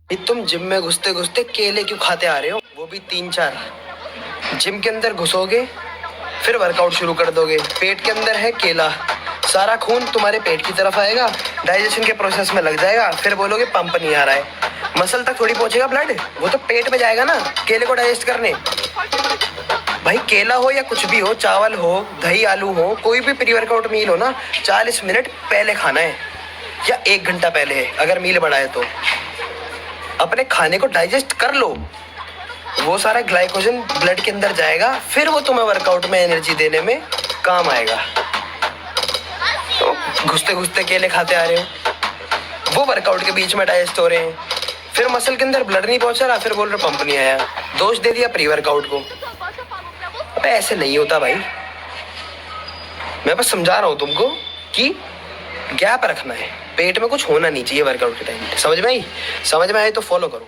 ये तुम जिम में घुसते घुसते केले क्यों खाते आ रहे हो, वो भी 3-4। जिम के अंदर घुसोगे फिर वर्कआउट शुरू कर दोगे, पेट के अंदर है केला, सारा खून तुम्हारे पेट की तरफ आएगा, डाइजेशन के प्रोसेस में लग जाएगा, फिर बोलोगे पंप नहीं आ रहा है। मसल तक थोड़ी पहुंचेगा ब्लड, वो तो पेट में जाएगा ना केले को डाइजेस्ट करने। भाई केला हो या कुछ भी हो, चावल हो, दही आलू हो, कोई भी प्री वर्कआउट मील हो ना, 40 मिनट पहले खाना है या 1 घंटा पहले है अगर मील बड़ा है तो। अपने खाने को डाइजेस्ट कर लो, वो सारा ग्लाइकोजन ब्लड के अंदर जाएगा, फिर वो तुम्हें वर्कआउट में एनर्जी देने में काम आएगा। तो घुसते घुसते केले खाते आ रहे हो, वो वर्कआउट के बीच में डाइजेस्ट हो रहे हैं, फिर मसल के अंदर ब्लड नहीं पहुंचा रहा, फिर बोल रहे पंप नहीं आया, दोष दे दिया प्री वर्कआउट को। अबे ऐसे नहीं होता भाई, मैं बस समझा रहा हूँ तुमको कि गैप रखना है, पेट में कुछ होना नहीं चाहिए वर्कआउट के टाइम। समझ में आई? समझ में आए तो फॉलो करो।